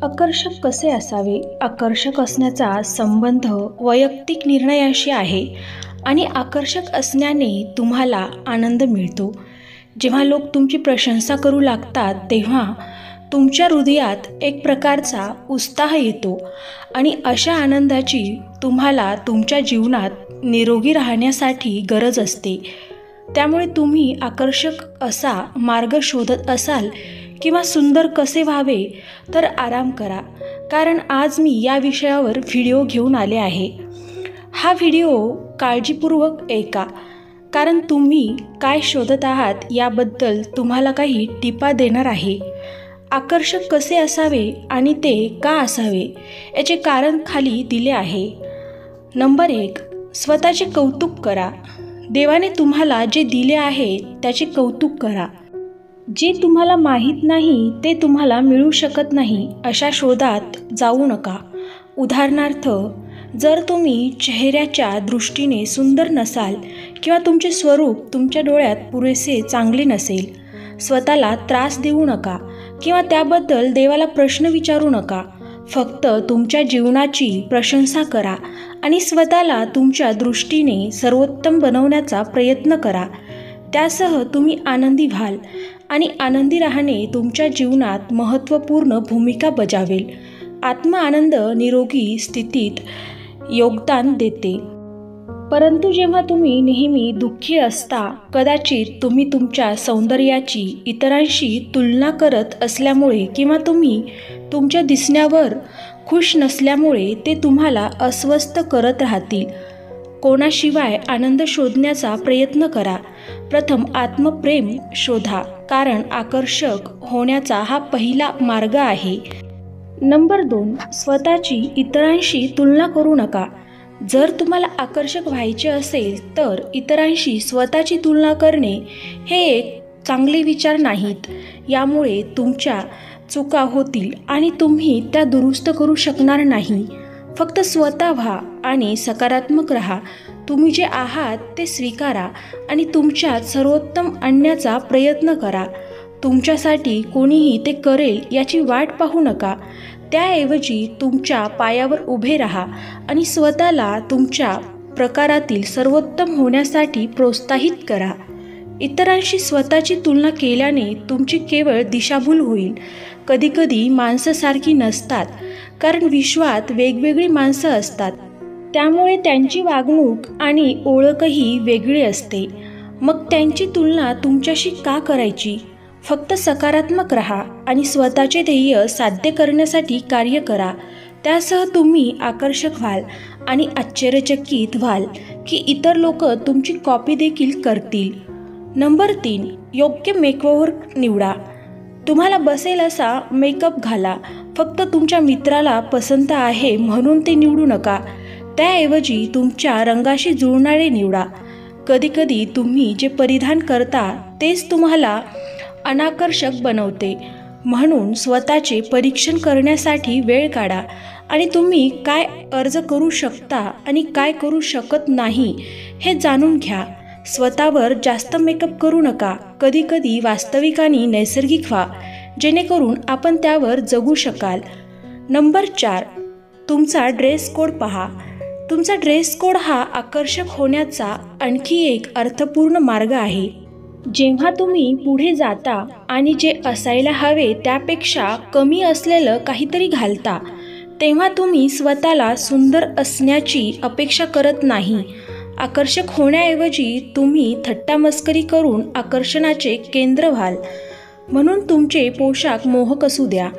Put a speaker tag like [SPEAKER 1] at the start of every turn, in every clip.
[SPEAKER 1] आकर्षक कसे असावे? आकर्षक असण्याचा संबंध वैयक्तिक निर्णयाशी आहे आणि आकर्षक असण्याने तुम्हाला आनंद मिळतो. जेव्हा लोक तुमची प्रशंसा करू लागतात तेव्हा तुमच्या हृदयात एक प्रकारचा उत्साह येतो आणि अशा आनंदाची तुम्हाला तुमच्या जीवनात निरोगी राहण्यासाठी गरज असते. त्यामुळे तुम्ही आकर्षक असा मार्ग शोधत असाल किंवा सुंदर कसे व्हावे तर आराम करा, कारण आज मी या विषयावर व्हिडिओ घेऊन आले आहे. हा व्हिडिओ काळजीपूर्वक ऐका, कारण तुम्ही काय शोधत आहात याबद्दल तुम्हाला काही टिपा देणार आहे. आकर्षक कसे असावे आणि ते का असावे याचे कारण खाली दिले आहे. नंबर 1, स्वतःचे कौतुक करा. देवाने तुम्हाला जे दिले आहे त्याचे कौतुक करा. जे तुम्हाला माहीत नाही ते तुम्हाला मिळू शकत नाही अशा शोधात जाऊ नका. उदाहरणार्थ, जर तुम्ही चेहऱ्याच्या दृष्टीने सुंदर नसाल किंवा तुमचे स्वरूप तुमच्या डोळ्यात पुरेसे चांगले नसेल, स्वतःला त्रास देऊ नका किंवा त्याबद्दल देवाला प्रश्न विचारू नका. फक्त तुमच्या जीवनाची प्रशंसा करा आणि स्वतःला तुमच्या दृष्टीने सर्वोत्तम बनवण्याचा प्रयत्न करा. त्यासह तुम्ही आनंदी व्हाल आणि आनंदी राहणे तुमच्या जीवनात महत्त्वपूर्ण भूमिका बजावेल. आत्मआनंद निरोगी स्थितीत योगदान देते. परंतु जेव्हा तुम्ही नेहमी दुःखी असता, कदाचित तुम्ही तुमच्या सौंदर्याची इतरांशी तुलना करत असल्यामुळे किंवा तुम्ही तुमच्या दिसण्यावर खुश नसल्यामुळे ते तुम्हाला अस्वस्थ करत राहतील. कोणाशिवाय आनंद शोधण्याचा प्रयत्न करा. प्रथम आत्मप्रेम शोधा, कारण आकर्षक होण्याचा हा पहिला मार्ग आहे. नंबर 2, स्वतःची इतरांशी तुलना करू नका. जर तुम्हाला आकर्षक व्हायचे असेल तर इतरांशी स्वतःची तुलना करणे हे एक चांगले विचार नाहीत. यामुळे तुमच्या चुका होतील आणि तुम्ही त्या दुरुस्त करू शकणार नाही. फक्त स्वतः व्हा आणि सकारात्मक राहा. तुम्ही जे आहात ते स्वीकारा आणि तुमच्यात सर्वोत्तम आणण्याचा प्रयत्न करा. तुमच्यासाठी कोणीही ते करेल याची वाट पाहू नका. त्याऐवजी तुमच्या पायावर उभे राहा आणि स्वतःला तुमच्या प्रकारातील सर्वोत्तम होण्यासाठी प्रोत्साहित करा. इतरांशी स्वतःची तुलना केल्याने तुमची केवळ दिशाभूल होईल. कधीकधी माणसं सारखी नसतात, कारण विश्वात वेगवेगळी माणसं असतात. त्यामुळे त्यांची वागणूक आणि ओळखही वेगळी असते. मग त्यांची तुलना तुमच्याशी का करायची? फक्त सकारात्मक राहा आणि स्वतःचे ध्येय साध्य करण्यासाठी कार्य करा. त्यासह तुम्ही आकर्षक व्हाल आणि आश्चर्यचकित व्हाल की इतर लोक तुमची कॉपी देखील करतील. नंबर 3, योग्य मेकओव्हर निवडा. तुम्हाला बसेल असा मेकअप घाला. फक्त तुमच्या मित्राला पसंत आहे म्हणून ते निवडू नका. त्याऐवजी तुमच्या रंगाशी जुळणारे निवडा. कधीकधी तुम्ही जे परिधान करता तेच तुम्हाला अनाकर्षक बनवते. म्हणून स्वतःचे परीक्षण करण्यासाठी वेळ काढा आणि तुम्ही काय अर्ज करू शकता आणि काय करू शकत नाही हे जाणून घ्या. स्वतःवर जास्त मेकअप करू नका. कधीकधी वास्तविक आणि नैसर्गिक व्हा, जेणेकरून आपण त्यावर जगू शकाल. नंबर 4, तुमचा ड्रेस कोड पहा. तुमचा ड्रेस कोड हा आकर्षक होण्याचा आणखी एक अर्थपूर्ण मार्ग आहे. जेव्हा तुम्ही पुढे जाता आणि जे असायला हवे त्यापेक्षा कमी असलेलं काहीतरी घालता, तेव्हा तुम्ही स्वतःला सुंदर असण्याची अपेक्षा करत नाही. आकर्षक होण्याऐवजी तुम्ही थट्टामस्करी करून आकर्षणाचे केंद्र व्हाल. म्हणून तुमचे पोशाख मोहक असू द्या,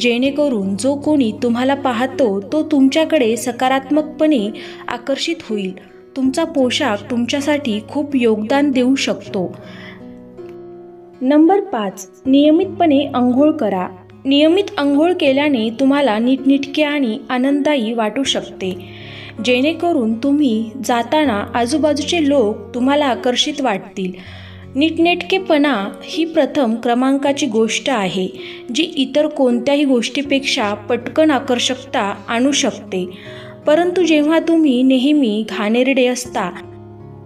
[SPEAKER 1] जेणेकरून जो कोणी तुम्हाला पाहतो तो तुमच्याकडे सकारात्मकपणे आकर्षित होईल. तुमचा पोशाख तुमच्यासाठी खूप योगदान देऊ शकतो. नंबर 5, नियमितपणे अंघोळ करा. नियमित अंघोळ केल्याने तुम्हाला नीटनेटके आणि आनंददायी वाटू शकते, जेणेकरून तुम्ही जाताना आजूबाजूचे लोक तुम्हाला आकर्षित वाटतील. नीटनेटकेपणा ही प्रथम क्रमांकाची गोष्ट आहे, जी इतर कोणत्याही गोष्टीपेक्षा पटकन आकर्षकता आणू शकते. परंतु जेव्हा तुम्ही नेहमी घाणेरडे असता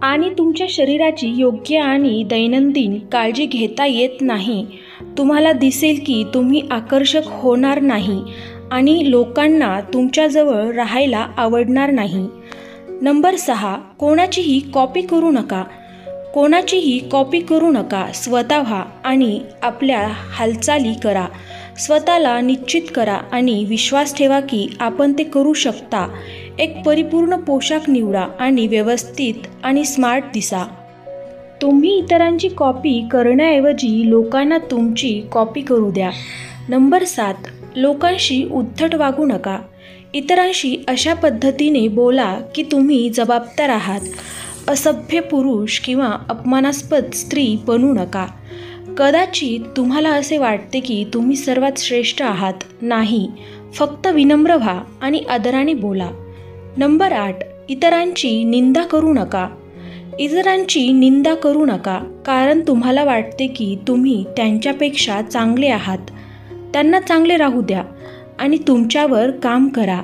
[SPEAKER 1] आणि तुमच्या शरीराची योग्य आणि दैनंदिन काळजी घेता येत नाही तुम्हाला दिसेल की तुम्ही आकर्षक होणार नाही आणि लोकांना तुमच्याजवळ राहायला आवडणार नाही. नंबर 6, कोणाचीही कॉपी करू नका. कोणाचीही कॉपी करू नका. स्वतः व्हा आणि आपल्या हालचाली करा. स्वतःला निश्चित करा आणि विश्वास ठेवा की आपण ते करू शकता. एक परिपूर्ण पोशाख निवडा आणि व्यवस्थित आणि स्मार्ट दिसा. तुम्ही इतरांची कॉपी करण्याऐवजी लोकांना तुमची कॉपी करू द्या. नंबर 7, लोकांशी उद्धट वागू नका. इतरांशी अशा पद्धतीने बोला की तुम्ही जबाबदार आहात. असभ्य पुरुष किंवा अपमानास्पद स्त्री बनू नका. कदाचित तुम्हाला असे वाटते की तुम्ही सर्वात श्रेष्ठ आहात. नाही, फक्त विनम्र व्हा आणि आदराने बोला. नंबर 8, इतरांची निंदा करू नका. इतरांची निंदा करू नका कारण तुम्हाला वाटते की तुम्ही त्यांच्यापेक्षा चांगले आहात. त्यांना चांगले राहू द्या आणि तुमच्यावर काम करा.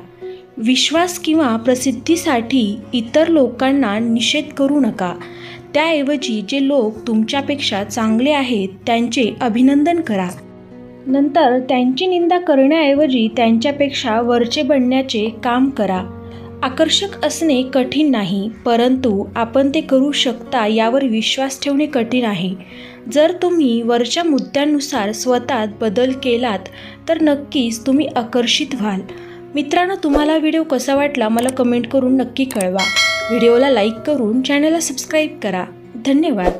[SPEAKER 1] विश्वास किंवा प्रसिद्धीसाठी इतर लोकांना निषेध करू नका. त्याऐवजी जे लोक तुमच्यापेक्षा चांगले आहेत त्यांचे अभिनंदन करा. नंतर त्यांची निंदा करण्याऐवजी त्यांच्यापेक्षा वरचे बनण्याचे काम करा. आकर्षक असणे कठीण नाही, परंतु आपण ते करू शकता यावर विश्वास ठेवणे कठीण आहे. जर तुम्ही वरच्या मुद्द्यांनुसार स्वतःत बदल केलात तर नक्कीच तुम्ही आकर्षित व्हाल. मित्रांनो, तुम्हाला व्हिडिओ कसा वाटला मला कमेंट करून नक्की कळवा. व्हिडिओला लाईक करून चॅनलला सबस्क्राईब करा. धन्यवाद.